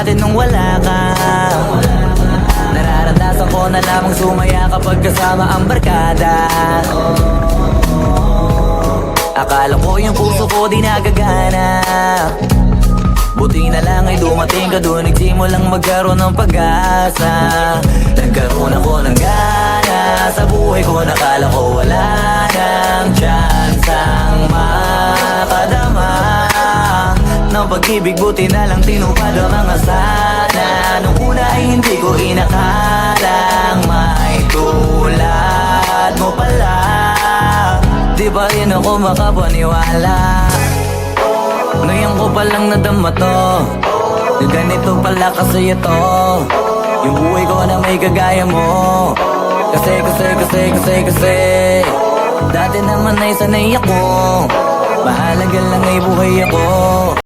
dati nung wala ka. Nararanasan ko na lamang sumaya kapag kasama ang barkada. Akala ko yung puso ko di nagagana. Buti na lang ay dumating ka doon, nagsimulang magkaroon ng pag-asa. Nagkaroon ako ng gana sa buhay ko, nakala ko wala nang chance ang makadama ng pag-ibig. Buti na lang tinupad ang mga sana. Nung una ay hindi ko inakalang may tulad mo pala. Di ba rin ako makapaniwala? Ngayon ko palang nadama to, na ganito pala kasi ito yung buhay ko na may kagaya mo. Kasi dati naman ay sanay ako, mahalaga lang ay buhay ako.